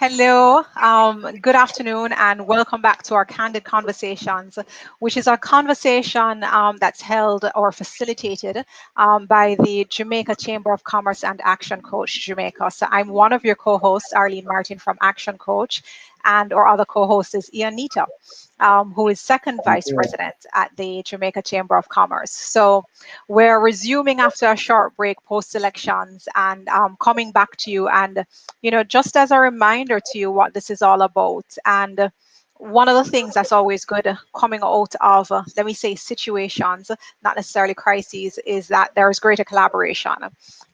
Hello, good afternoon, and welcome back to our Candid Conversations, which is our conversation that's held or facilitated by the Jamaica Chamber of Commerce and Action Coach Jamaica. So I'm one of your co-hosts, Arlene Martin from Action Coach, and our other co-host is Neita, who is second vice Yeah. president at the Jamaica Chamber of Commerce. So we're resuming after a short break post-elections and coming back to you and just as a reminder to you what this is all about. And one of the things that's always good coming out of, let me say, situations, not necessarily crises, is that there is greater collaboration.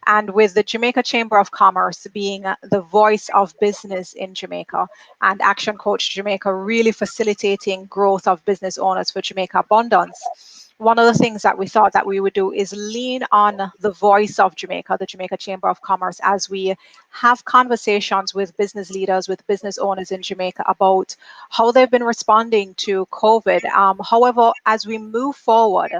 And with the Jamaica Chamber of Commerce being the voice of business in Jamaica and Action Coach Jamaica really facilitating growth of business owners for Jamaica Abundance, one of the things that we thought that we would do is lean on the voice of Jamaica, the Jamaica Chamber of Commerce, as we have conversations with business leaders, with business owners in Jamaica about how they've been responding to COVID. However, as we move forward,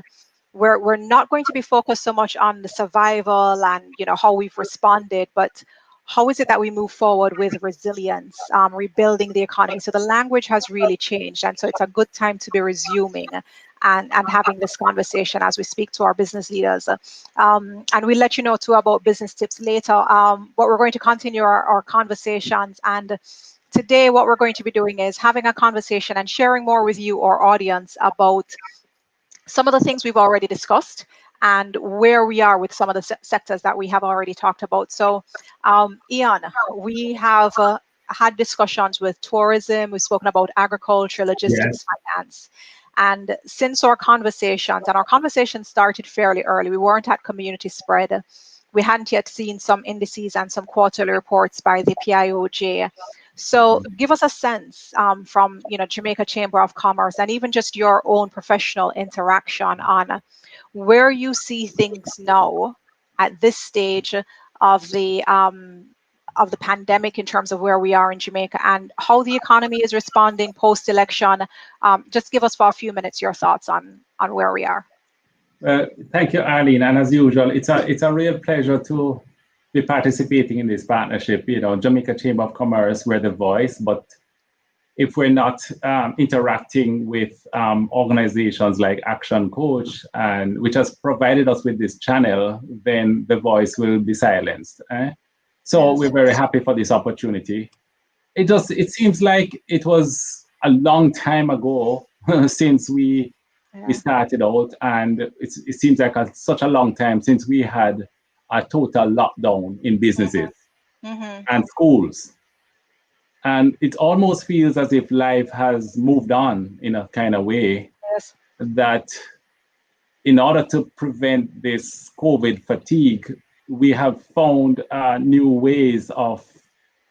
we're not going to be focused so much on the survival and how we've responded, but how is it that we move forward with resilience, rebuilding the economy? So the language has really changed, and so it's a good time to be resuming and having this conversation as we speak to our business leaders. And we'll let you know too about business tips later. But we're going to continue our conversations. And today what we're going to be doing is having a conversation and sharing more with you, our audience, about some of the things we've already discussed and where we are with some of the sectors that we have already talked about. So, Ian, we have had discussions with tourism, we've spoken about agriculture, logistics, finance. And since our conversations, and our conversations started fairly early, we weren't at community spread. We hadn't yet seen some indices and some quarterly reports by the PIOJ. So give us a sense from Jamaica Chamber of Commerce and even just your own professional interaction on where you see things now at this stage of the pandemic in terms of where we are in Jamaica and how the economy is responding post-election. Just give us for a few minutes your thoughts on where we are. Thank you, Arlene. And as usual, it's a real pleasure to be participating in this partnership. Jamaica Chamber of Commerce, we're the voice, but if we're not interacting with organizations like Action Coach, and which has provided us with this channel, then the voice will be silenced. So we're very happy for this opportunity. It seems like it was a long time ago since we started out, and it seems like such a long time since we had a total lockdown in businesses and schools. And it almost feels as if life has moved on in a kind of way that in order to prevent this COVID fatigue, we have found new ways of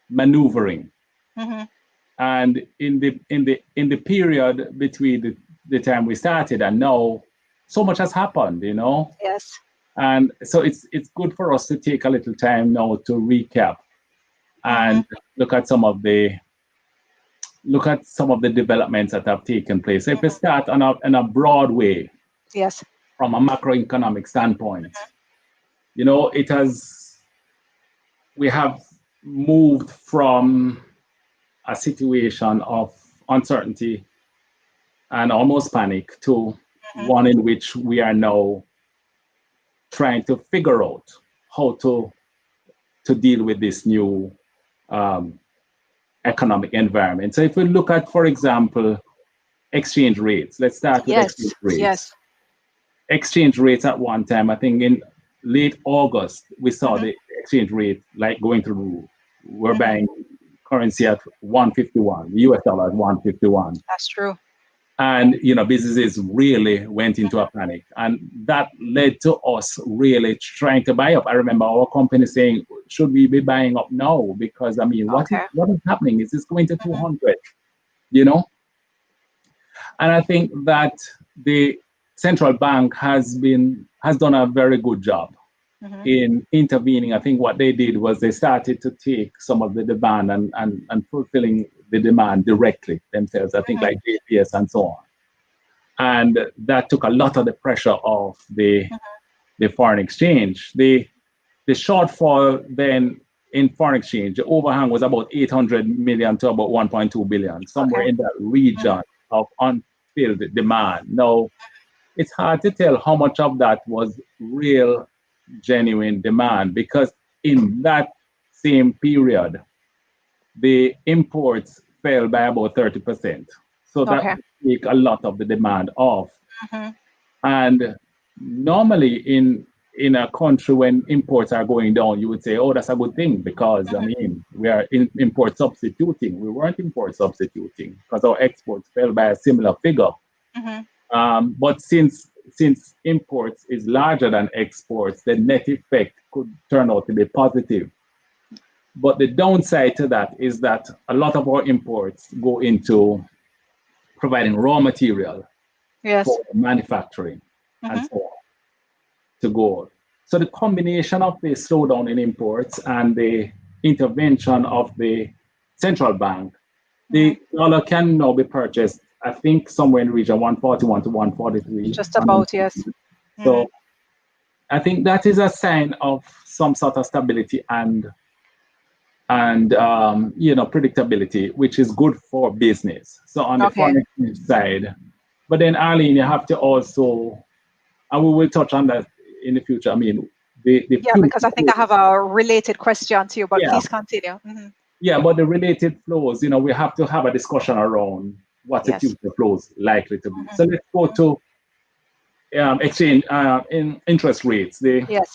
maneuvering. And in the period between the time we started and now, so much has happened, Yes. And so it's good for us to take a little time now to recap and look at some of the developments that have taken place. So if we start in a broad way, from a macroeconomic standpoint, we have moved from a situation of uncertainty and almost panic to one in which we are now trying to figure out how to deal with this new economic environment. So if we look at, for example, exchange rates, let's start with exchange rates. Exchange rates at one time, I think in late August, we saw the exchange rate like going through the roof. We're buying currency at 151, US dollar at 151. That's true. And businesses really went into a panic, and that led to us really trying to buy up. I remember our company saying, should we be buying up now? Because what is happening? Is this going to 200? And I think that the central bank has done a very good job in intervening. I think what they did was they started to take some of the demand and fulfilling the demand directly themselves, I think like JPS and so on. And that took a lot of the pressure off the foreign exchange. The shortfall then in foreign exchange. The overhang was about 800 million to about 1.2 billion, somewhere Okay. in that region of unfilled demand. Now, it's hard to tell how much of that was real, genuine demand, because in that same period, the imports fell by about 30%. So that Okay. take a lot of the demand off. Hmm. And normally in a country when imports are going down, you would say, oh, that's a good thing, because I mean, we are import substituting. We weren't import substituting because our exports fell by a similar figure. Hmm. But since imports is larger than exports, the net effect could turn out to be positive. But the downside to that is that a lot of our imports go into providing raw material Yes. for manufacturing and Hmm. so on to go. So the combination of the slowdown in imports and the intervention of the central bank, Hmm. the dollar can now be purchased, I think, somewhere in the region 141 to 143. Just about, yes. Hmm. So I think that is a sign of some sort of stability and predictability, which is good for business. So on the Okay. foreign exchange side, but then Arlene, you have to also, and we will touch on that in the future. I mean, the Yeah, future because I think I have flows, a related question to you, but yeah, please continue. Hmm. yeah, but the related flows, we have to have a discussion around what the Yes. future flows likely to be. Hmm. So let's go to exchange in interest rates. The Yes.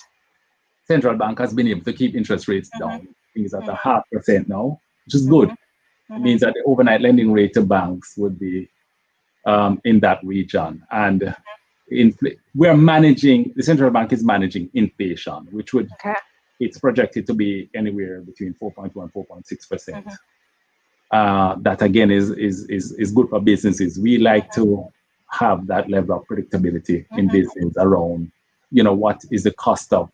central bank has been able to keep interest rates Hmm. down. Things at a Hmm. 0.5% now, which is good. Hmm. It Hmm. means that the overnight lending rate to banks would be in that region. And we're managing, the central bank is managing inflation, which would, Okay. it's projected to be anywhere between 4.1 and 4.6%. Hmm. That again is good for businesses. We like to have that level of predictability in Hmm. business around, what is the cost of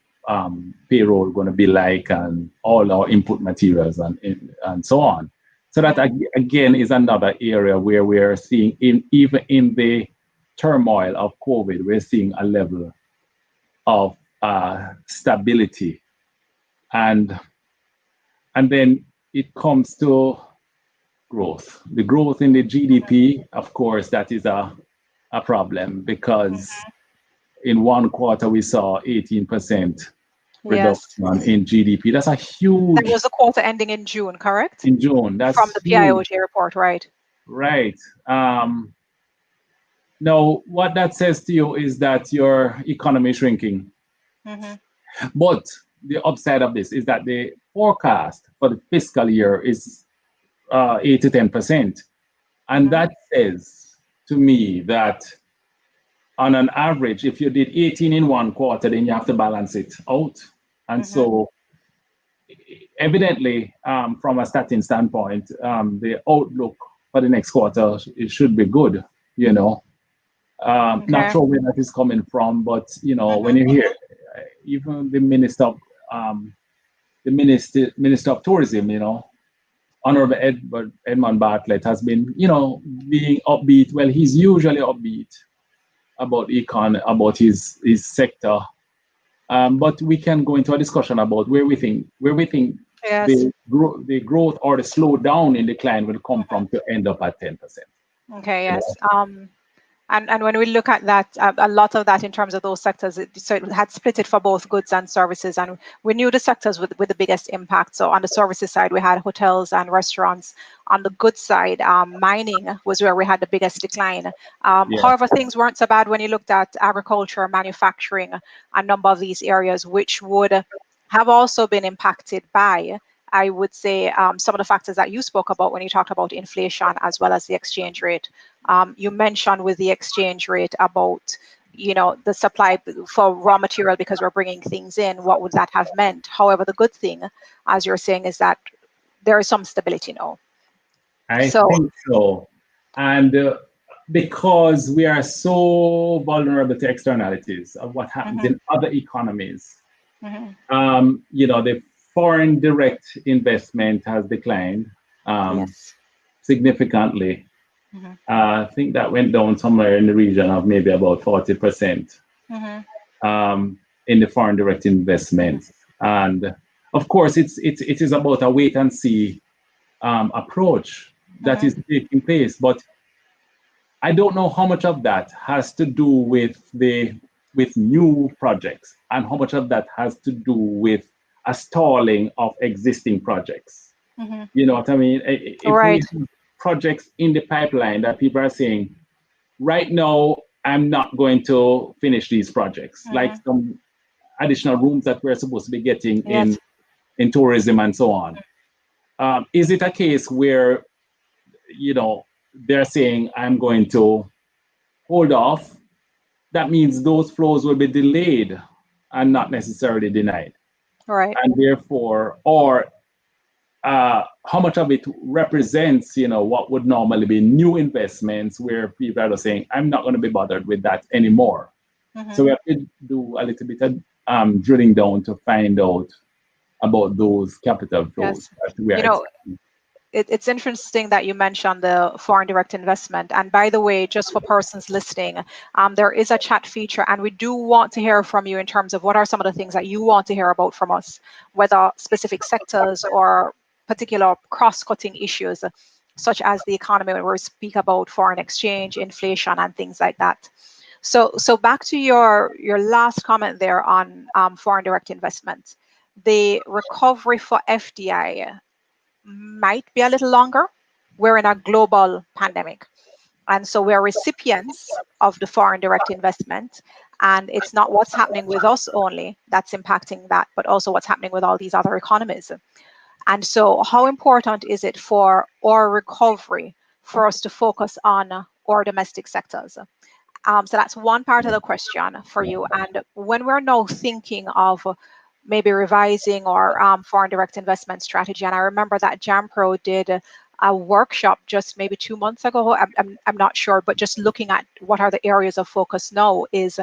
payroll going to be like, and all our input materials and so on. So that again is another area where we're seeing, even in the turmoil of COVID, we're seeing a level of stability, and then it comes to growth. The growth in the GDP, of course, that is a problem, because in one quarter we saw 18% Yes. reduction in GDP. That's a That huge, was the quarter ending in June, correct? in June. From That's the huge, PIOJ report, right? right? Now, what that says to you is that your economy is shrinking. Hmm. But the upside of this is that the forecast for the fiscal year is 8 to 10%. And Hmm. that says to me that on an average, if you did 18 in one quarter, then you have to balance it out. And Hmm. so, evidently, from a starting standpoint, the outlook for the next quarter, it should be good. You know, Not Okay. sure where that is coming from, but when Hmm. you hear even the minister of tourism, Honorable Edmund Bartlett has been, being upbeat. Well, he's usually upbeat about about his sector. But we can go into a discussion about where we think Yes. the growth or the slowdown in decline will come from to end up at 10%. Okay. You know, Yes. And when we look at that, a lot of that in terms of those sectors, so it had split it for both goods and services, and we knew the sectors with the biggest impact. So on the services side, we had hotels and restaurants. On the goods side, mining was where we had the biggest decline. yeah, However, things weren't so bad when you looked at agriculture, manufacturing, a number of these areas, which would have also been impacted by, I would say, some of the factors that you spoke about when you talked about inflation as well as the exchange rate. You mentioned with the exchange rate about, the supply for raw material because we're bringing things in. What would that have meant? However, the good thing, as you're saying, is that there is some stability now. I So, think so. And because we are so vulnerable to externalities of what happens mhm, in other economies, mhm, the foreign direct investment has declined yes. significantly. Mhm, I think that went down somewhere in the region of maybe about 40% mhm, in the foreign direct mhm, investments. And of course, it is about a wait and see approach that is taking place. But I don't know how much of that has to do with new projects and how much of that has to do with a stalling of existing projects. You know what I mean? If we Right. have projects in the pipeline that people are saying, right now, I'm not going to finish these projects, like some additional rooms that we're supposed to be getting Yes. in tourism and so on. Is it a case where, you know, they're saying, I'm going to hold off? That means those flows will be delayed and not necessarily denied. Right. And therefore, or how much of it represents, you know, what would normally be new investments where people are saying, I'm not going to be bothered with that anymore. So we have to do a little bit of drilling down to find out about those capital flows Yes. that we are You know, expecting. it's interesting that you mentioned the foreign direct investment. And by the way, just for persons listening, there is a chat feature, and we do want to hear from you in terms of what are some of the things that you want to hear about from us, whether specific sectors or particular cross-cutting issues, such as the economy, where we speak about foreign exchange, inflation, and things like that. So back to your last comment there on foreign direct investment. The recovery for FDI might be a little longer. We're in a global pandemic. And so we're recipients of the foreign direct investment. And it's not what's happening with us only that's impacting that, but also what's happening with all these other economies. And so, how important is it for our recovery for us to focus on our domestic sectors? So that's one part of the question for you. And when we're now thinking of maybe revising our foreign direct investment strategy, and I remember that JAMPRO did a workshop just maybe 2 months ago, I'm not sure, but just looking at what are the areas of focus now is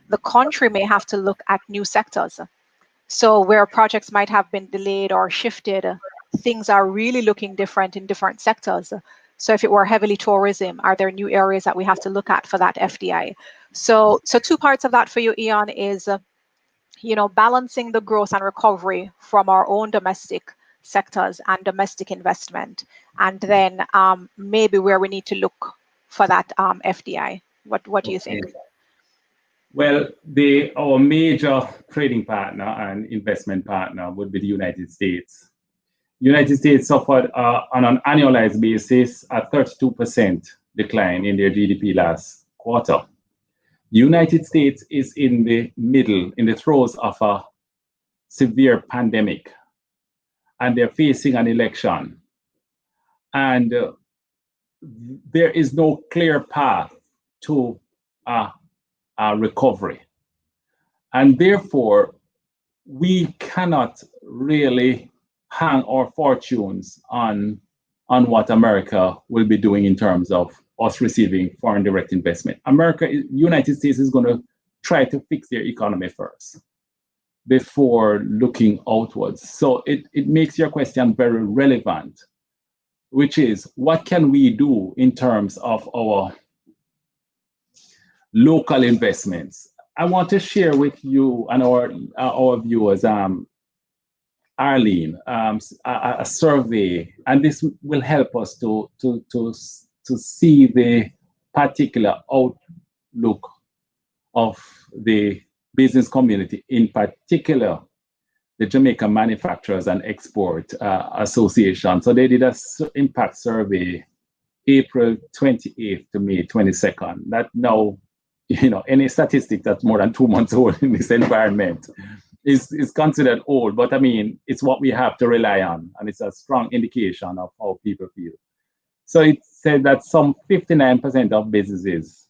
the country may have to look at new sectors. So where projects might have been delayed or shifted, things are really looking different in different sectors. So if it were heavily tourism, are there new areas that we have to look at for that FDI? So two parts of that for you, Ian, is balancing the growth and recovery from our own domestic sectors and domestic investment, and then maybe where we need to look for that FDI. What do you think? Well, our major trading partner and investment partner would be the United States. United States suffered on an annualized basis a 32% decline in their GDP last quarter. The United States is in the throes of a severe pandemic, and they're facing an election. And there is no clear path to recovery. And therefore, we cannot really hang our fortunes on what America will be doing in terms of us receiving foreign direct investment. United States is going to try to fix their economy first before looking outwards. So it makes your question very relevant, which is, what can we do in terms of our local investments? I want to share with you and our viewers, Arlene, a survey, and this will help us to see the particular outlook of the business community, in particular the Jamaica Manufacturers and Export Association. So they did an impact survey April 28th to May 22nd. That now, any statistic that's more than 2 months old in this environment is considered old, but I mean, it's what we have to rely on, and it's a strong indication of how people feel. So it said that some 59% of businesses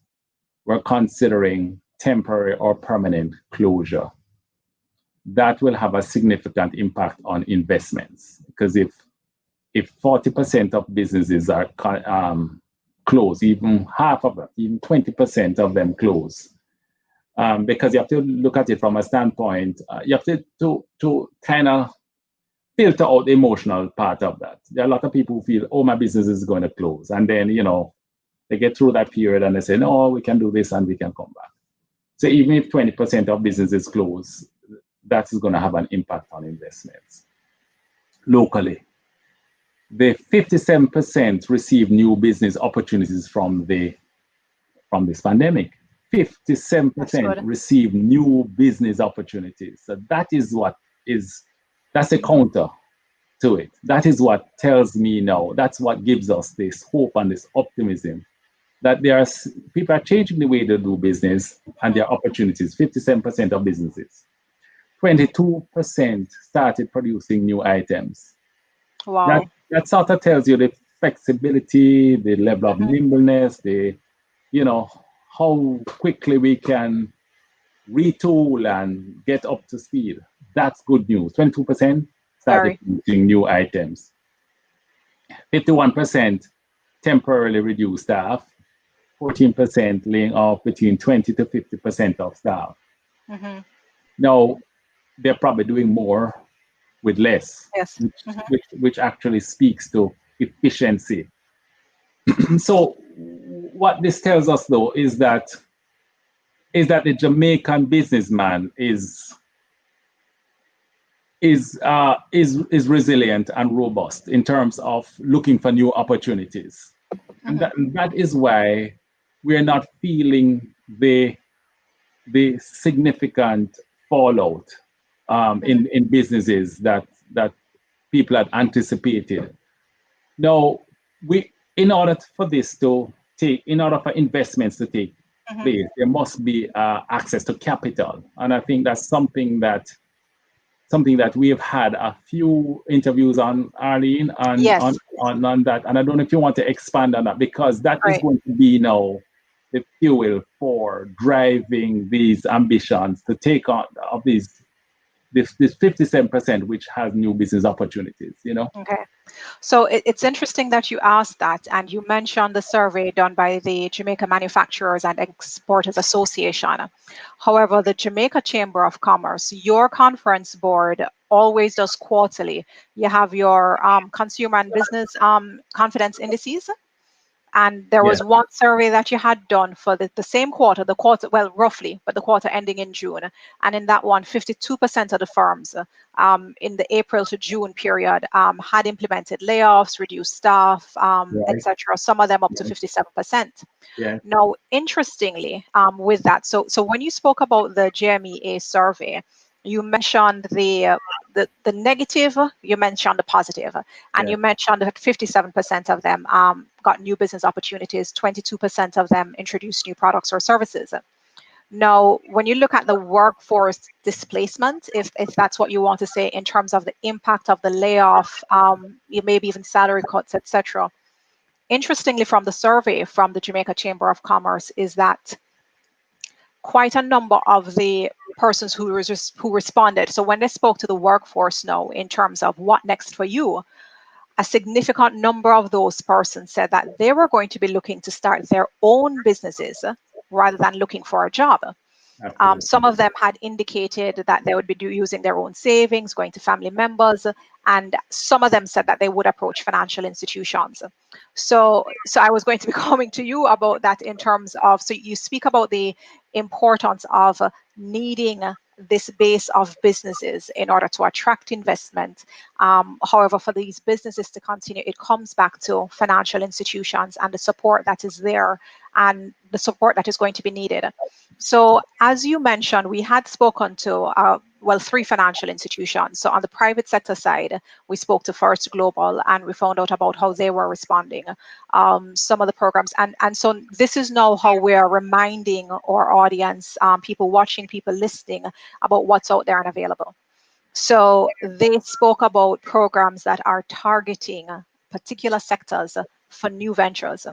were considering temporary or permanent closure. That will have a significant impact on investments, because if 40% of businesses are closed, even half of them, even 20% of them close, because you have to look at it from a standpoint, you have to kind of filter out the emotional part of that. There are a lot of people who feel, oh, my business is going to close. And then, they get through that period and they say, no, we can do this and we can come back. So even if 20% of businesses close, that is going to have an impact on investments. Locally, the 57% received new business opportunities from this pandemic. That's 57% good. receive new business opportunities. So that's a counter to it. That is what tells me now. That's what gives us this hope and this optimism that people are changing the way they do business and there are opportunities. 57% of businesses. 22% started producing new items. That Wow. that sort of tells you the flexibility, the level of Hmm. nimbleness, the how quickly we can retool and get up to speed. That's good news. 22% started Very. producing new items. 51% temporarily reduced staff. 14% laying off between 20 to 50% of staff. Hmm. Now they're probably doing more with less, Yes. which Hmm. which actually speaks to efficiency. So what this tells us though is that the Jamaican businessman is resilient and robust in terms of looking for new opportunities, and Hmm. that is why we are not feeling the significant fallout Hmm. in businesses that people had anticipated. Now, in order for investments to take Hmm. place, there must be access to capital, and I think that's something that we have had a few interviews on, Arlene, on Yes. on on that, and I don't know if you want to expand on that because that is Right. going to be now the fuel for driving these ambitions to take on of this 57% which has new business opportunities. Okay. So it's interesting that you asked that, and you mentioned the survey done by the Jamaica Manufacturers and Exporters Association. However, the Jamaica Chamber of Commerce, your conference board always does quarterly. You have your consumer and business confidence indices. And there Yeah. was one survey that you had done for the same quarter, well, roughly, but the quarter ending in June. And in that one, 52% of the firms in the April to June period had implemented layoffs, reduced staff, Right. etc. Some of them up to Yeah. 57%. Yeah. Now, interestingly, with that, so when you spoke about the JMEA survey, you mentioned the negative, you mentioned the positive, and Yeah. you mentioned that 57% of them got new business opportunities, 22% of them introduced new products or services. Now, when you look at the workforce displacement, if that's what you want to say in terms of the impact of the layoff, maybe even salary cuts, etc. Interestingly, from the survey from the Jamaica Chamber of Commerce is that quite a number of the persons who responded. So when they spoke to the workforce now in terms of what next for you, a significant number of those persons said that they were going to be looking to start their own businesses rather than looking for a job. Some Absolutely. of them had indicated that they would be using their own savings, going to family members, and some of them said that they would approach financial institutions. So I was going to be coming to you about that in terms of, so you speak about the importance of needing this base of businesses in order to attract investment. However, for these businesses to continue, it comes back to financial institutions and the support that is there and the support that is going to be needed. So as you mentioned, we had spoken to, three financial institutions. So on the private sector side, we spoke to First Global and we found out about how they were responding, some of the programs. And so this is now how we are reminding our audience, people watching, people listening, about what's out there and available. So they spoke about programs that are targeting particular sectors for new ventures.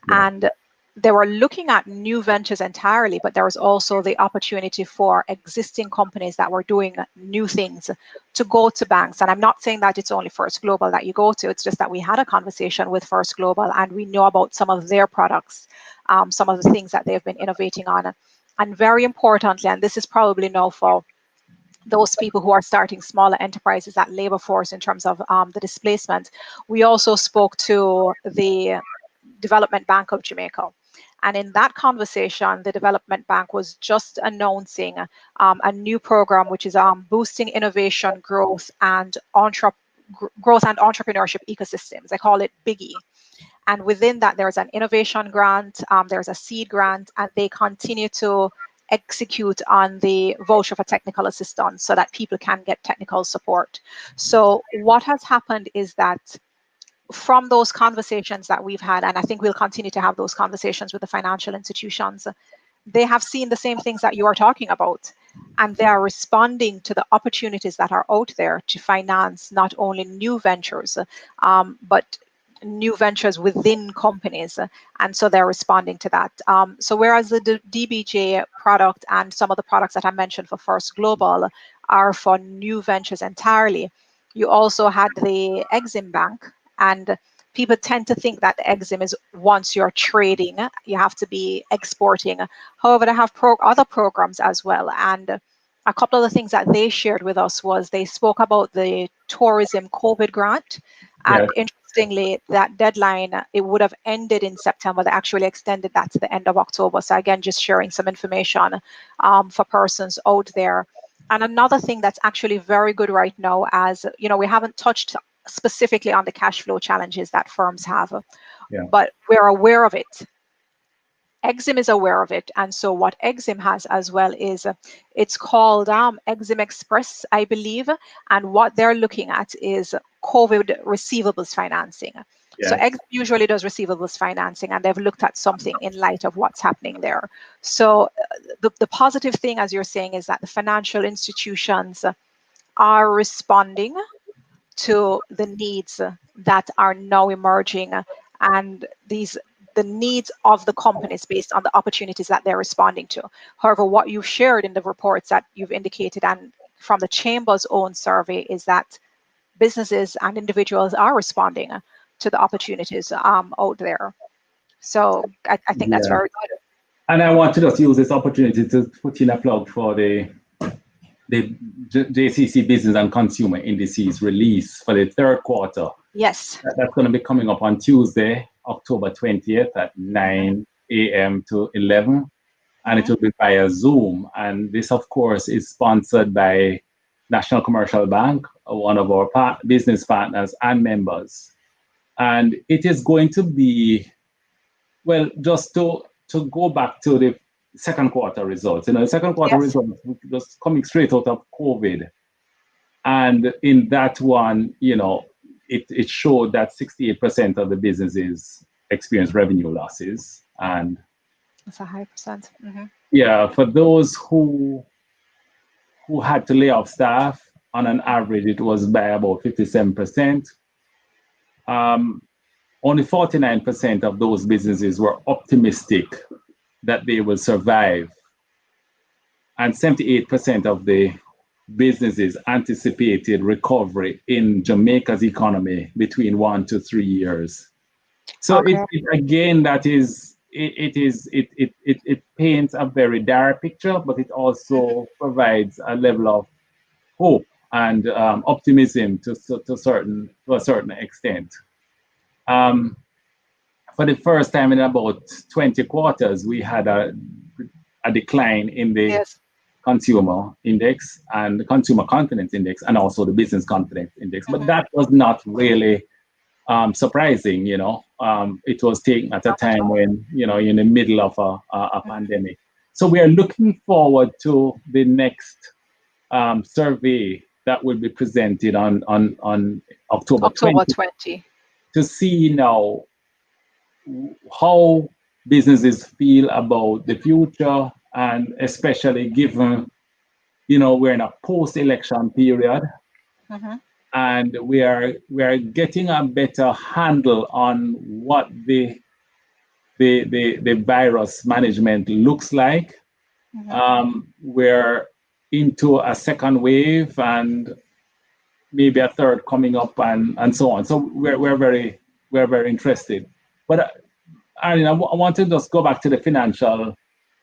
Yeah. And they were looking at new ventures entirely, but there was also the opportunity for existing companies that were doing new things to go to banks. And I'm not saying that it's only First Global that you go to. It's just that we had a conversation with First Global and we know about some of their products, some of the things that they've been innovating on. And very importantly, and this is probably now for those people who are starting smaller enterprises, that labor force in terms of the displacement, we also spoke to the Development Bank of Jamaica. And in that conversation, the development bank was just announcing a new program, which is boosting innovation, growth and entrepreneurship ecosystems. I call it Biggie. And within that, there's an innovation grant, there's a seed grant, and they continue to execute on the voucher for technical assistance so that people can get technical support. So what has happened is that from those conversations that we've had, and I think we'll continue to have those conversations with the financial institutions, they have seen the same things that you are talking about. And they are responding to the opportunities that are out there to finance not only new ventures, but new ventures within companies. And so they're responding to that. So whereas the DBJ product and some of the products that I mentioned for First Global are for new ventures entirely, you also had the Exim Bank. And people tend to think that the Exim is once you're trading, you have to be exporting. However, they have other programs as well. And a couple of the things that they shared with us was they spoke about the tourism COVID grant. And interestingly, that deadline, it would have ended in September. They actually extended that to the end of October. So again, just sharing some information for persons out there. And another thing that's actually very good right now, as you know, we haven't touched specifically on the cash flow challenges that firms have, but we're aware of it. Exim is aware of it. And so what Exim has as well is, it's called Exim Express, I believe. And what they're looking at is COVID receivables financing. So Exim usually does receivables financing, and they've looked at something in light of what's happening there. So the positive thing, as you're saying, is that the financial institutions are responding to the needs that are now emerging, and the needs of the companies based on the opportunities that they're responding to. However, what you've shared in the reports that you've indicated and from the Chamber's own survey is that businesses and individuals are responding to the opportunities out there. So I think that's very good. And I want to just use this opportunity to put in a plug for the JCC Business and Consumer Indices release for the third quarter. Yes. That's going to be coming up on Tuesday, October 20th at 9 a.m. to 11. And it will be via Zoom. And this, of course, is sponsored by National Commercial Bank, one of our business partners and members. And it is going to be, well, just to go back to the second quarter results. You know, the second quarter results just coming straight out of COVID. And in that one, you know, it showed that 68% of the businesses experienced revenue losses. And that's a high percent. Yeah, for those who had to lay off staff, on an average, it was by about 57%. Only 49% of those businesses were optimistic that they will survive. And 78% of the businesses anticipated recovery in Jamaica's economy between 1 to 3 years. So again, it paints a very dire picture, but it also provides a level of hope and optimism to a certain extent. For the first time in about 20 quarters, we had a decline in the consumer index and the consumer confidence index, and also the business confidence index. But that was not really surprising, you know. It was taken at a time when, you know, you're in the middle of a pandemic. So we are looking forward to the next survey that will be presented on October 20 to see now how businesses feel about the future, and especially given, you know, we're in a post-election period, and we are getting a better handle on what the virus management looks like. We're into a second wave and maybe a third coming up, and so on. So we're very interested. But Arlene, I want to just go back to the financial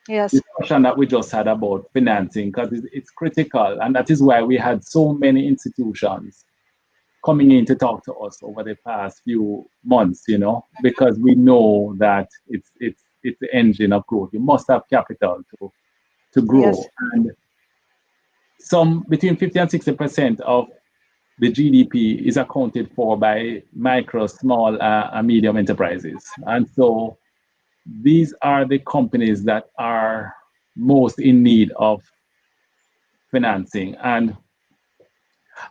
discussion that we just had about financing, because it's critical, and that is why we had so many institutions coming in to talk to us over the past few months, you know, because we know that it's the engine of growth. You must have capital to Yes. grow. And some between 50 and 60% of the GDP is accounted for by micro, small, and medium enterprises. And so these are the companies that are most in need of financing. And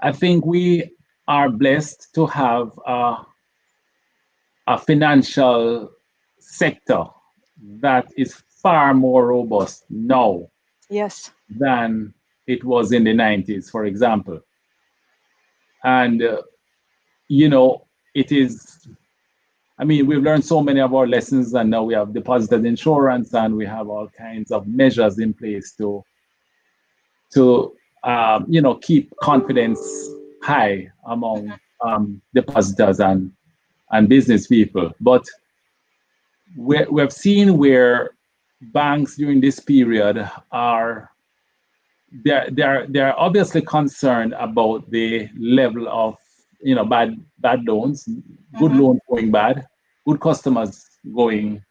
I think we are blessed to have a financial sector that is far more robust now Yes. than it was in the 90s, for example. And, you know, it is, I mean, we've learned so many of our lessons, and now we have deposited insurance, and we have all kinds of measures in place to you know, keep confidence high among depositors and business people. But we've seen where banks during this period are they're obviously concerned about the level of, you know, bad loans, good Hmm. loans going bad, good customers going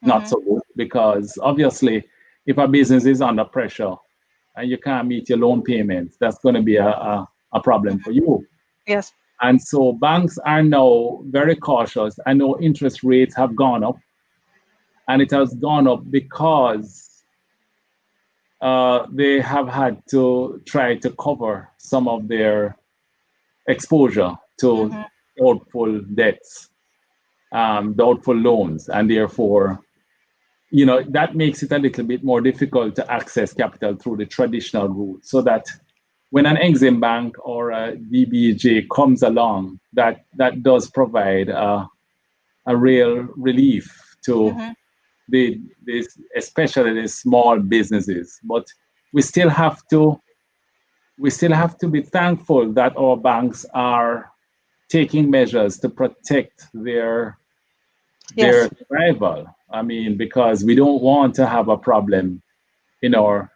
not Hmm. so good, because obviously if a business is under pressure and you can't meet your loan payments, that's going to be a problem for you. Yes. And so banks are now very cautious. I know interest rates have gone up, and it has gone up because they have had to try to cover some of their exposure to Hmm. doubtful debts, doubtful loans, and therefore, you know, that makes it a little bit more difficult to access capital through the traditional route. So that when an Exim Bank or a DBJ comes along, that does provide a real relief to Hmm. this, especially the small businesses. But we still have to we still have to be thankful that our banks are taking measures to protect their Yes. survival. I mean, because we don't want to have a problem in our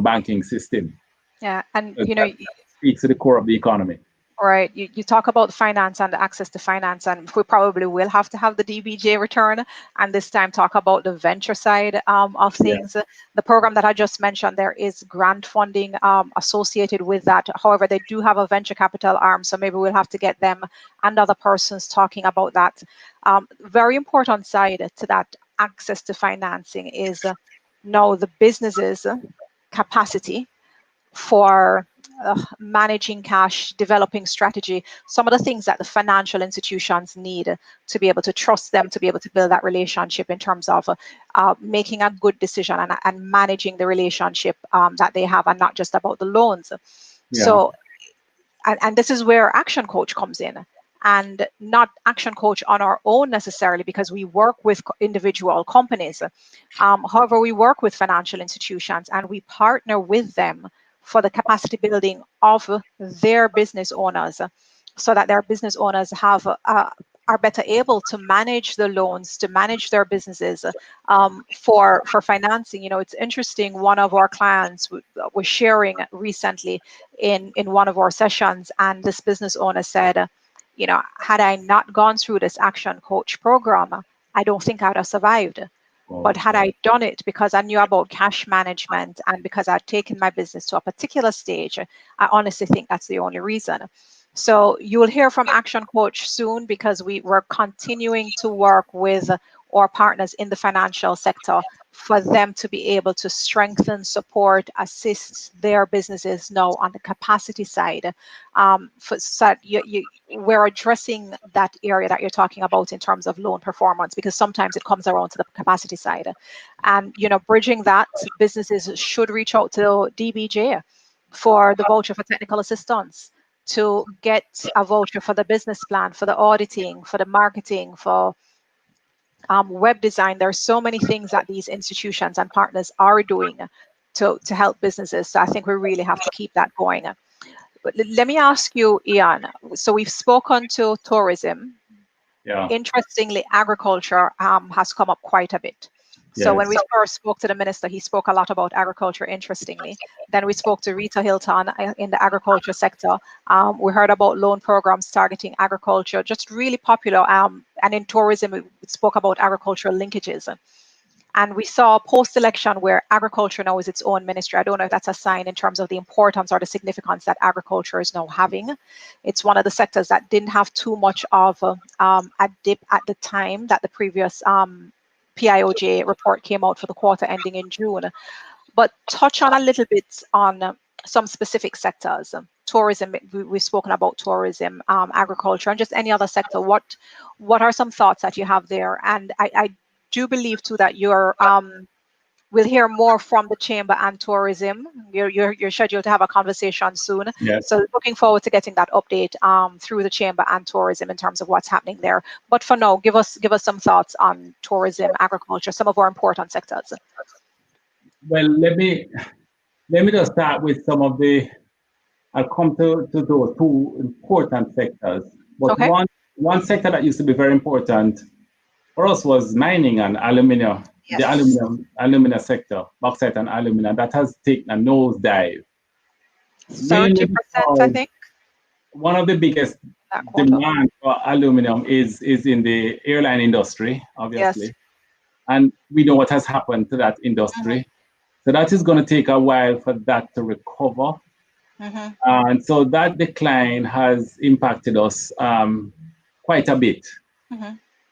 banking system, Yeah. And because you know, that speaks to the core of the economy. right. You talk about finance and the access to finance, and we probably will have to have the DBJ return and this time talk about the venture side of Yeah, things. The program that I just mentioned, there is grant funding associated with that. However, they do have a venture capital arm, so maybe we'll have to get them and other persons talking about that. Very important side to that access to financing is now the businesses capacity for managing cash, developing strategy, some of the things that the financial institutions need to be able to trust them, to be able to build that relationship in terms of making a good decision and managing the relationship that they have, and not just about the loans. yeah, So, and this is where Action Coach comes in. And not Action Coach on our own necessarily, because we work with individual companies. However, we work with financial institutions and we partner with them for the capacity building of their business owners, so that their business owners have are better able to manage the loans, to manage their businesses for financing. You know, it's interesting. One of our clients was sharing recently in one of our sessions, and this business owner said, you know, had I not gone through this Action Coach program, I don't think I'd have survived. oh, But had I done it because I knew about cash management and because I'd taken my business to a particular stage, I honestly think that's the only reason. So you will hear from Action Coach soon, because we're continuing to work with our partners in the financial sector for them to be able to strengthen, support, assist their businesses now on the capacity side. So we're addressing that area that you're talking about in terms of loan performance, because sometimes it comes around to the capacity side. And, you know, bridging that, businesses should reach out to DBJ for the voucher for technical assistance, to get a voucher for the business plan, for the auditing, for the marketing, for web design. There are so many things that these institutions and partners are doing to help businesses. So I think we really have to keep that going. But let me ask you, Ian. So we've spoken to tourism. yeah, Interestingly, agriculture has come up quite a bit. So when we yes, first spoke to the minister, he spoke a lot about agriculture, interestingly. Then we spoke to Rita Hilton in the agriculture sector. We heard about loan programs targeting agriculture, just really popular. And in tourism, we spoke about agricultural linkages. And we saw post-election where agriculture now is its own ministry. I don't know if that's a sign in terms of the importance or the significance that agriculture is now having. It's one of the sectors that didn't have too much of a dip at the time that the previous PIOJ report came out for the quarter ending in June. But touch on a little bit on some specific sectors. Tourism, we've spoken about tourism, agriculture, and just any other sector. What are some thoughts that you have there? And I do believe too that you're we'll hear more from the chamber and tourism. You're scheduled to have a conversation soon. Yes. So looking forward to getting that update through the chamber and tourism in terms of what's happening there. But for now, give us some thoughts on tourism, agriculture, some of our important sectors. Well, let me just start with some of the. I'll come to those two important sectors. But Okay. one sector that used to be very important for us was mining and alumina. Yes. The alumina sector, bauxite and alumina, that has taken a nosedive. 30%, I think. One of the biggest demand for aluminum is in the airline industry, obviously. Yes. And we know what has happened to that industry. So that is going to take a while for that to recover. And so that decline has impacted us quite a bit.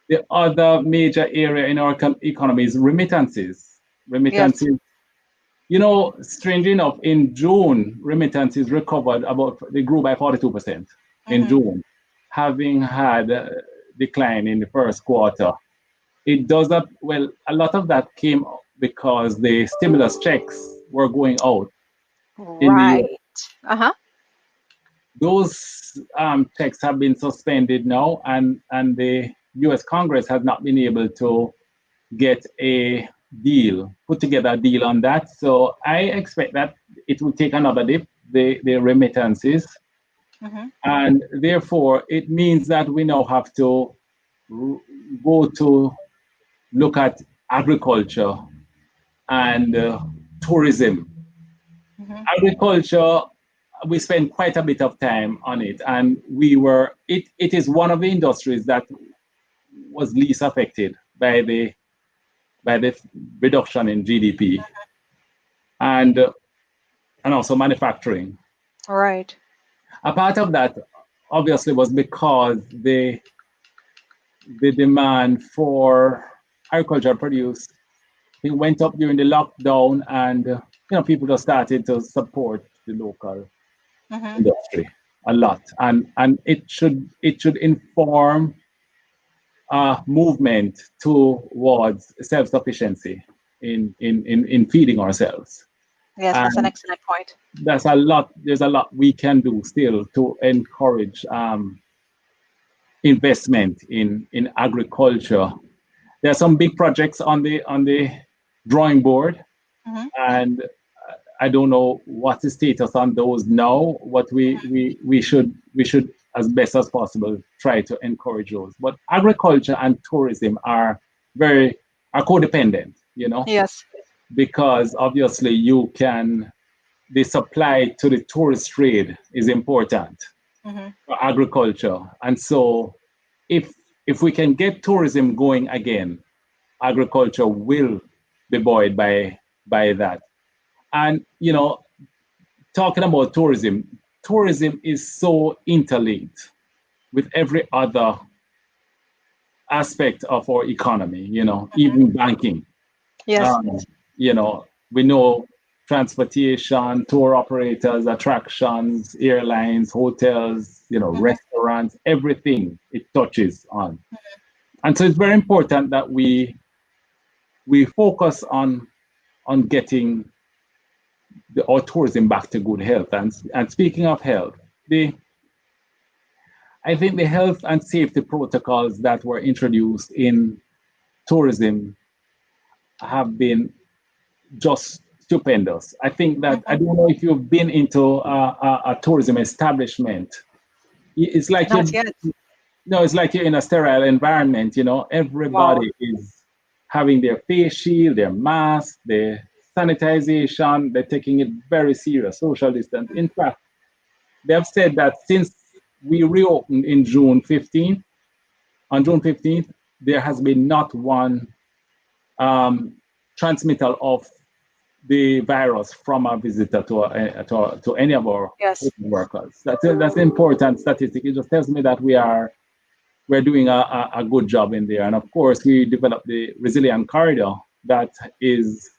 The other major area in our economy is remittances. Remittances. Yes. You know, strangely enough, in June, remittances recovered they grew by 42% in June, having had a decline in the first quarter. It does not, well, a lot of that came because the stimulus checks were going out. Right. Those checks have been suspended now, and the U.S. Congress has not been able to get put together a deal on that. So I expect that it will take another dip, the remittances. And therefore, it means that we now have to go to look at agriculture and tourism. Agriculture, we spent quite a bit of time on it, and it is one of the industries that was least affected by the reduction in GDP, and also manufacturing. Right. A part of that obviously was because the demand for agricultural produce, it went up during the lockdown, and people just started to support the local industry a lot, and it should inform movement towards self-sufficiency in feeding ourselves. Yes, that's an excellent point. There's a lot we can do still to encourage investment in agriculture. There are some big projects on the drawing board, and I don't know what the status on those now. What we should as best as possible try to encourage those. But agriculture and tourism are codependent, Yes. Because obviously the supply to the tourist trade is important for agriculture. And so if we can get tourism going again, agriculture will be buoyed by that. And, talking about tourism is so interlinked with every other aspect of our economy, even banking. Yes. We know transportation, tour operators, attractions, airlines, hotels, restaurants, everything it touches on. And so it's very important that we focus on getting our tourism back to good health. And speaking of health, I think the health and safety protocols that were introduced in tourism have been just stupendous. I think that, I don't know if you've been into a tourism establishment. It's like it's like you're in a sterile environment, everybody is having their face shield, their mask, their sanitization, they're taking it very serious, social distance. In fact, they have said that since we reopened on June 15th, there has been not one transmittal of the virus from a visitor to any of our Yes. workers. That's an important statistic. It just tells me that we're doing a good job in there. And of course, we developed the resilient corridor that is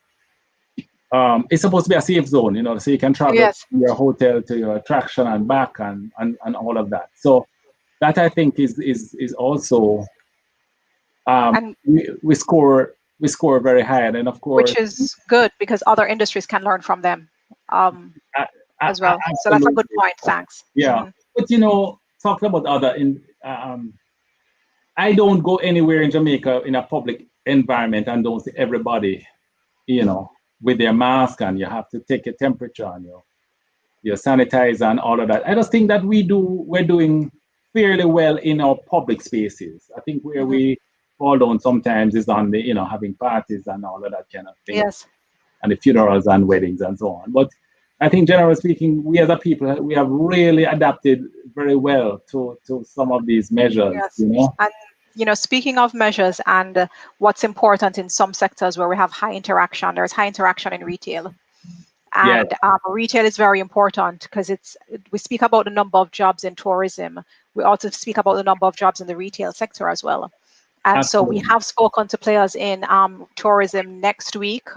it's supposed to be a safe zone, you know, so you can travel Yes. from your hotel to your attraction and back and all of that. So that I think is also And we score very high, and of course, which is good because other industries can learn from them as well. So that's a good absolutely, point. Thanks. yeah. But you know, talking about other I don't go anywhere in Jamaica in a public environment and don't see everybody, you know, with their mask, and you have to take your temperature and your sanitizer and all of that. I just think that we're doing fairly well in our public spaces. I think where we fall down sometimes is on the, you know, having parties and all of that kind of thing, Yes. and the funerals and weddings and so on. But I think generally speaking, we as a people, we have really adapted very well to some of these measures, Yes. you know. And you know, speaking of measures and what's important in some sectors where we have high interaction, there's high interaction in retail. Yes, And retail is very important because we speak about the number of jobs in tourism. We also speak about the number of jobs in the retail sector as well. And so we absolutely. have spoken to players in tourism next week.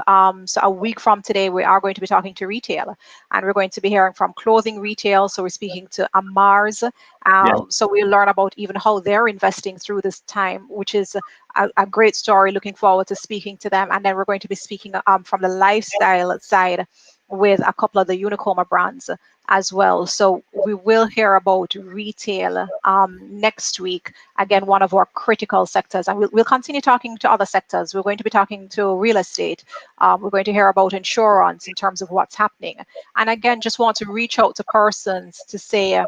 So a week from today, we are going to be talking to retail, and we're going to be hearing from clothing retail. So we're speaking to Mars. Yes, So we'll learn about even how they're investing through this time, which is a great story. Looking forward to speaking to them. And then we're going to be speaking from the lifestyle side with a couple of the Unicoma brands as well. So we will hear about retail next week. Again, one of our critical sectors. And we'll continue talking to other sectors. We're going to be talking to real estate. We're going to hear about insurance in terms of what's happening. And again, just want to reach out to persons to say,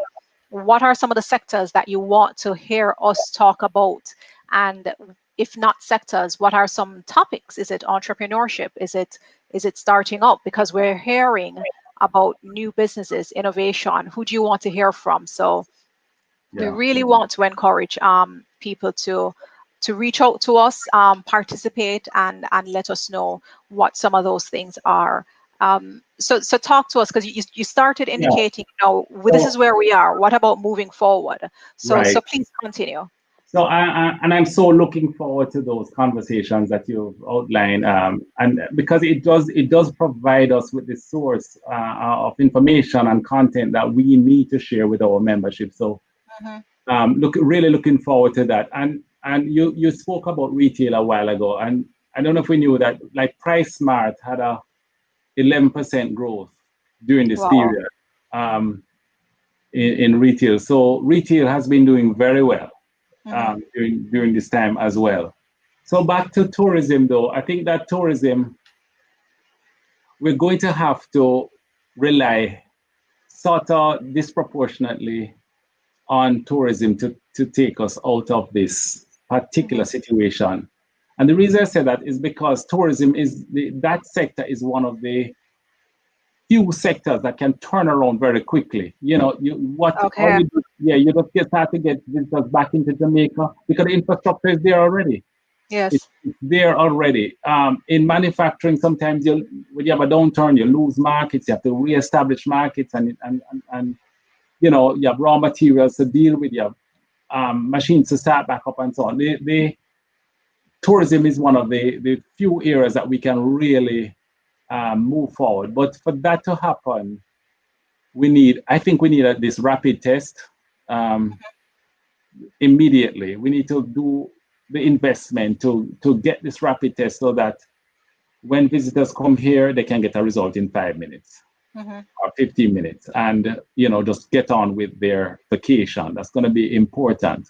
what are some of the sectors that you want to hear us talk about? And if not sectors, what are some topics? Is it entrepreneurship? Is it starting up? Because we're hearing about new businesses, innovation. Who do you want to hear from? So we really want to encourage people to reach out to us, participate, and let us know what some of those things are. So talk to us, because you started indicating, you know, this is where we are. What about moving forward? So right. please continue. So I'm so looking forward to those conversations that you've outlined, and because it does provide us with the source of information and content that we need to share with our membership. So really looking forward to that. And you spoke about retail a while ago, and I don't know if we knew that, like, Price Smart had a 11% growth during this Wow. period in retail. So retail has been doing very well during this time as well. So back to tourism, though, I think that tourism, we're going to have to rely sort of disproportionately on tourism to take us out of this particular situation. And the reason I say that is because tourism that sector is one of the few sectors that can turn around very quickly. You know, Okay. you just start to get visitors back into Jamaica because the infrastructure is there already. Yes. It's there already. In manufacturing, sometimes when you have a downturn, you lose markets. You have to reestablish markets, and you know, you have raw materials to deal with. You have machines to start back up, and so on. The tourism is one of the few areas that we can really move forward. But for that to happen, I think we need this rapid test immediately. We need to do the investment to get this rapid test so that when visitors come here, they can get a result in 5 minutes or 15 minutes, and you know, just get on with their vacation. That's going to be important.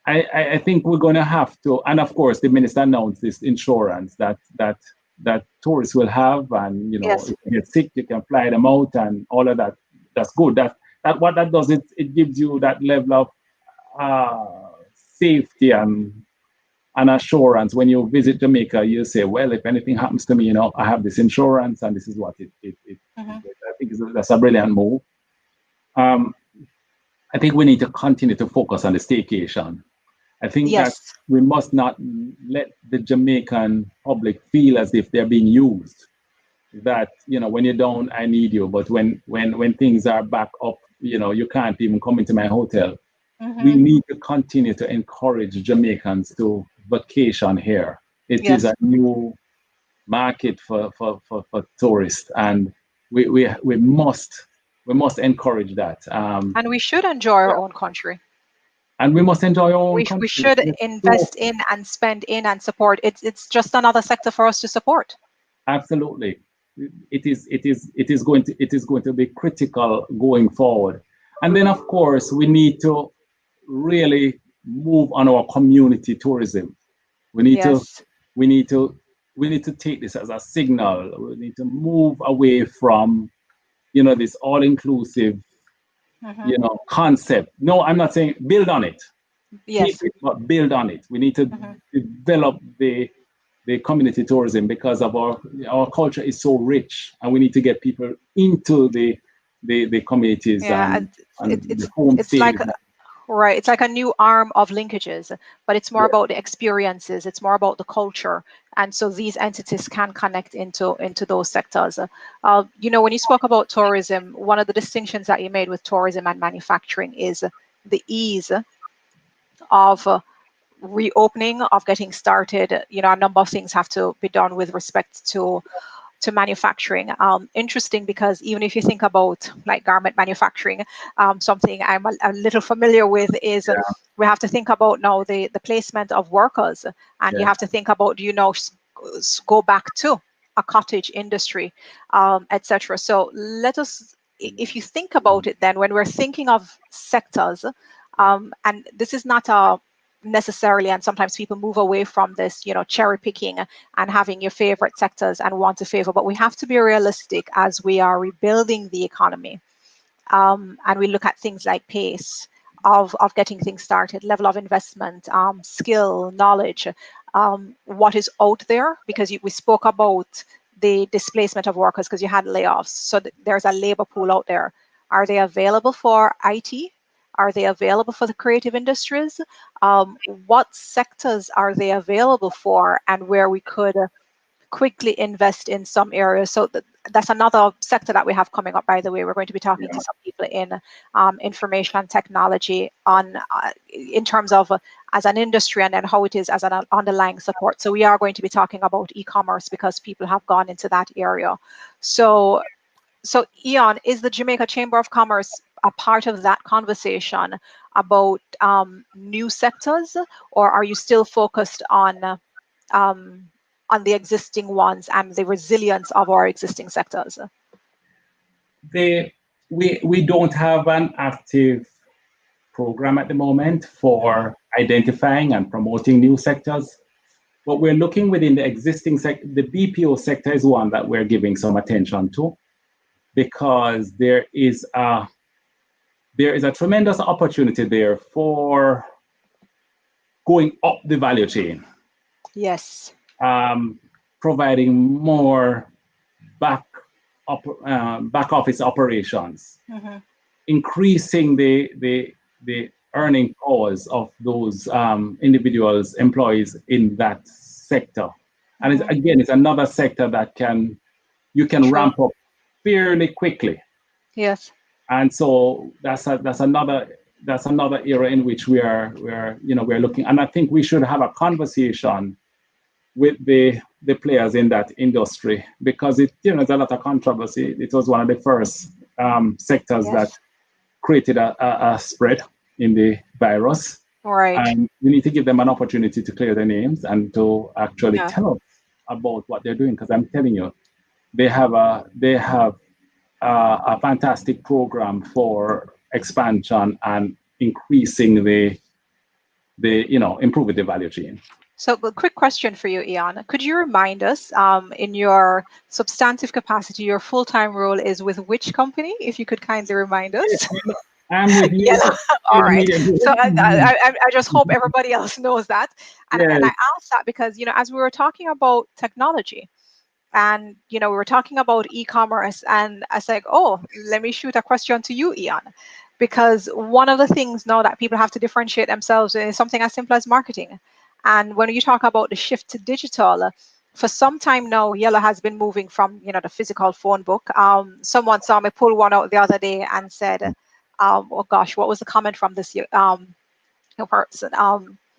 I think we're going to have to, and of course, the minister announced this insurance that tourists will have, and you know, Yes. if you get sick, you can fly them out, and all of that. That's good. That what that does, it gives you that level of safety and assurance. When you visit Jamaica, you say, well, if anything happens to me, you know, I have this insurance, and this is what it I think that's a brilliant move. I think we need to continue to focus on the staycation. I think that Yes. we must not let the Jamaican public feel as if they're being used. That, when you're down, I need you, but when things are back up, you can't even come into my hotel. We Hmm. need to continue to encourage Jamaicans to vacation here. It is a Yes. new market for tourists, and we must encourage that. And we should enjoy our own country. And we must enjoy our own We country. should It's so, invest in and spend in and support. It's just another sector for us to support. absolutely, it is going to be critical going forward. And then, of course, we need to really move on our community tourism. We need to Yes. we need to we need to take this as a signal. We need to move away from this all-inclusive Hmm. concept. No, I'm not saying build on it. Keep Yes. it, but build on it. We need to Hmm. develop the community tourism, because of our culture is so rich, and we need to get people into the communities Yeah. and the It's like homestays. right. It's like a new arm of linkages, but it's more Yeah, about the experiences. It's more about the culture, and so these entities can connect into those sectors. When you spoke about tourism, one of the distinctions that you made with tourism and manufacturing is the ease of reopening, of getting started. A number of things have to be done with respect to manufacturing. Interesting, because even if you think about like garment manufacturing, something I'm a little familiar with is yeah, we have to think about now the placement of workers, and you yeah. have to think about go back to a cottage industry, etc. So let us, if you think about it, then when we're thinking of sectors, and this is not a necessarily, and sometimes people move away from this, cherry picking and having your favorite sectors and want to favor, but we have to be realistic as we are rebuilding the economy. And we look at things like pace of getting things started, level of investment, skill, knowledge, what is out there, because we spoke about the displacement of workers because you had layoffs. So there's a labor pool out there. Are they available for IT? Are they available for the creative industries? What sectors are they available for, and where we could quickly invest in some areas? So that's another sector that we have coming up, by the way. We're going to be talking to some people in information technology on in terms of as an industry, and then how it is as an underlying support. So we are going to be talking about e-commerce because people have gone into that area. So Ian, is the Jamaica Chamber of Commerce a part of that conversation about new sectors, or are you still focused um, on the existing ones and the resilience of our existing sectors? We don't have an active program at the moment for identifying and promoting new sectors, but we're looking within the existing sector. The BPO sector is one that we're giving some attention to, because there is a tremendous opportunity there for going up the value chain, Yes. um, providing more back back office operations, Hmm. increasing the earning powers of those individuals, employees in that sector. And Hmm. it's another sector that you can True. ramp up fairly quickly. Yes. And so that's another area in which we're looking. And I think we should have a conversation with the players in that industry, because there's a lot of controversy. It was one of the first sectors that Yes. created a spread in the virus, Right. and we need to give them an opportunity to clear their names and to actually Yeah. tell us about what they're doing. Because I'm telling you, they have a fantastic program for expansion and increasing improving the value chain. So, a quick question for you, Ian. Could you remind us, in your substantive capacity, your full-time role is with which company? If you could kindly remind Yes, us. I'm with Yeah. you. All right. Media So Group. I just hope everybody else knows that. And Yes, I asked that because, as we were talking about technology, and we were talking about e-commerce, and I said, oh, let me shoot a question to you, Ian, because one of the things now that people have to differentiate themselves is something as simple as marketing. And when you talk about the shift to digital, for some time now, Yellow has been moving from, the physical phone book. Someone saw me pull one out the other day and said, oh gosh, what was the comment from this person?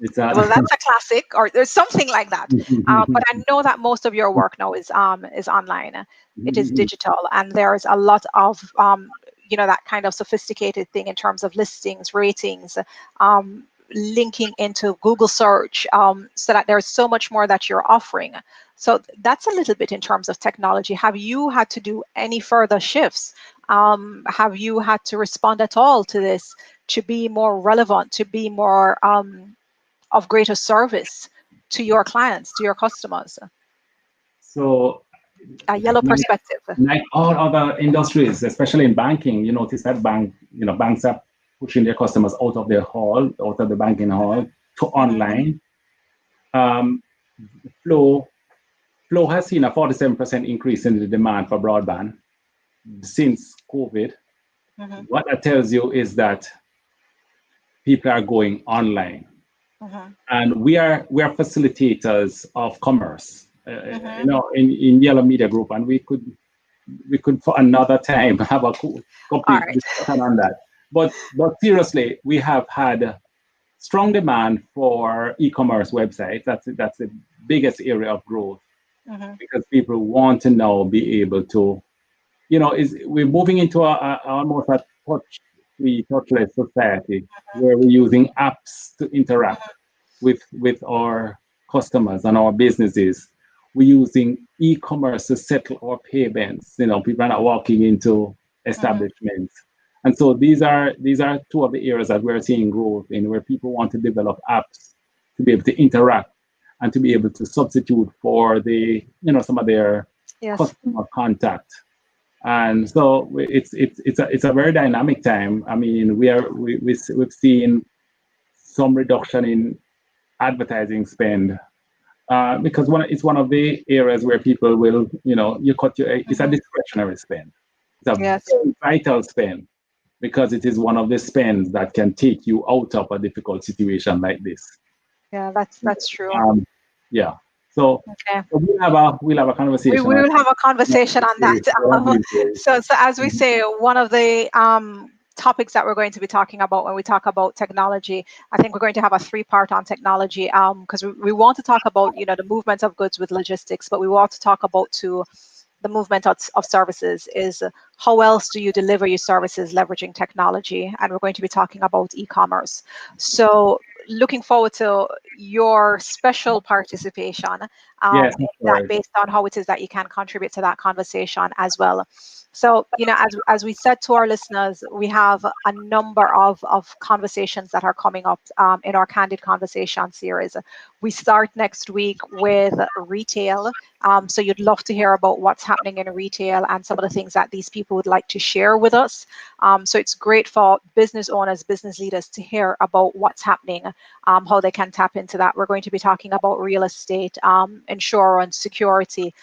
It's Well, that's a classic, or there's something like that. But I know that most of your work now is online. It is digital, and there's a lot of that kind of sophisticated thing in terms of listings, ratings, linking into Google search, so that there's so much more that you're offering. So that's a little bit in terms of technology. Have you had to do any further shifts? Have you had to respond at all to this to be more relevant, to be more of greater service to your clients, to your customers? So, A Yellow perspective. like all other industries, especially in banking, you notice that banks are pushing their customers out of the banking hall to online. Flow has seen a 47% increase in the demand for broadband since COVID. What that tells you is that people are going online. And we are facilitators of commerce, in Yellow Media Group, and we could for another time have a complete discussion on that. But seriously, we have had strong demand for e-commerce websites. That's the biggest area of growth, because people want to now be able to, we're moving into almost a touchless society where we're using apps to interact with our customers and our businesses. We're using e-commerce to settle our payments. People are not walking into establishments. And so these are two of the areas that we're seeing growth in, where people want to develop apps to be able to interact and to be able to substitute for some of their customer contact. And so it's a very dynamic time. I mean, we've seen some reduction in advertising spend, because it's one of the areas where people will, it's a discretionary spend. It's a very vital spend, because it is one of the spends that can take you out of a difficult situation like this. Yeah, that's true. Yeah. So we'll have a conversation. We will have a conversation on that. So as we say, one of the topics that we're going to be talking about when we talk about technology, I think we're going to have a 3-part on technology, because we want to talk about the movement of goods with logistics, but we want to talk about too the movement of services. Is how else do you deliver your services leveraging technology? And we're going to be talking about e-commerce. So looking forward to your special participation, that based on how it is that you can contribute to that conversation as well. So, as we said to our listeners, we have a number of conversations that are coming up in our Candid Conversations series. We start next week with retail. So you'd love to hear about what's happening in retail and some of the things that these people would like to share with us. So it's great for business owners, business leaders to hear about what's happening, how they can tap into that. We're going to be talking about real estate, insurance, security,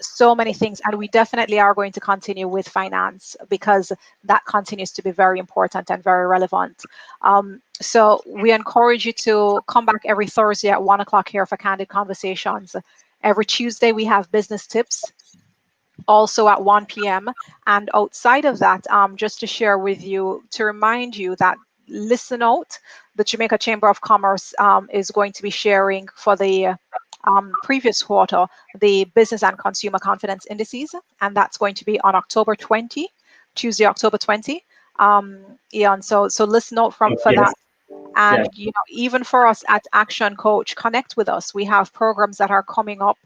so many things. And we definitely are going to continue with finance, because that continues to be very important and very relevant. So we encourage you to come back every Thursday at 1 o'clock here for Candid Conversations. Every Tuesday we have business tips, also at 1 p.m. And outside of that, just to share with you, to remind you that listen out, the Jamaica Chamber of Commerce is going to be sharing for the previous quarter the business and consumer confidence indices, and that's going to be on October 20, Tuesday, October 20. Ian, so listen out for that. And even for us at ActionCOACH, connect with us. We have programs that are coming up,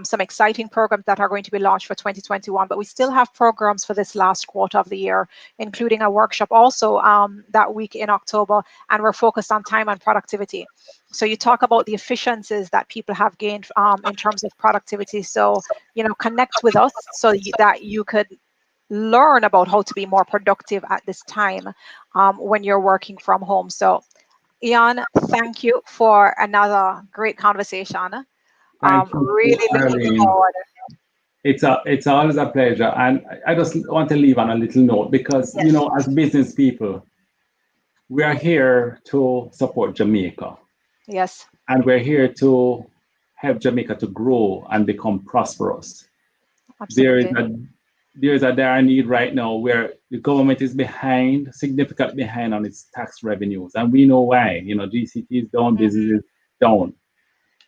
some exciting programs that are going to be launched for 2021, but we still have programs for this last quarter of the year, including a workshop also that week in October, and we're focused on time and productivity. So you talk about the efficiencies that people have gained in terms of productivity. So, connect with us so that you could learn about how to be more productive at this time when you're working from home. So Ian, thank you for another great conversation. Really looking forward. It's always a pleasure, and I just want to leave on a little note because Yes. as business people, we are here to support Jamaica, Yes. and we're here to help Jamaica to grow and become prosperous. There is Absolutely. a dire need right now where the government is behind, significantly behind on its tax revenues, and we know why. GCT is down, Hmm. business is down.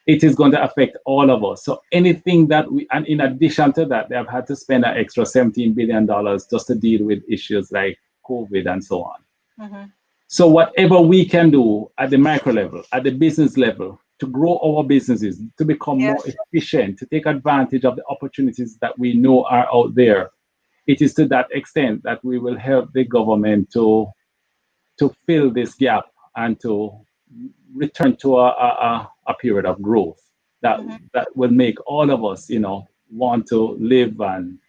It is going to affect all of us. So anything that and in addition to that, they have had to spend an extra $17 billion just to deal with issues like COVID and so on. Hmm. So whatever we can do at the micro level, at the business level, to grow our businesses, to become more Yes. efficient, to take advantage of the opportunities that we know are out there, it is to that extent that we will help the government to fill this gap and to return to a period of growth that Hmm. that will make all of us, want to live and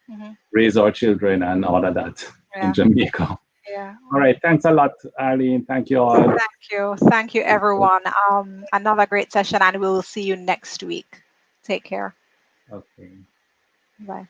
Hmm. raise our children and all of that in Yeah. Jamaica. Yeah. All right. Thanks a lot, Arlene. Thank you all. Thank you. Thank you, everyone. Another great session, and we will see you next week. Take care. Okay. Bye.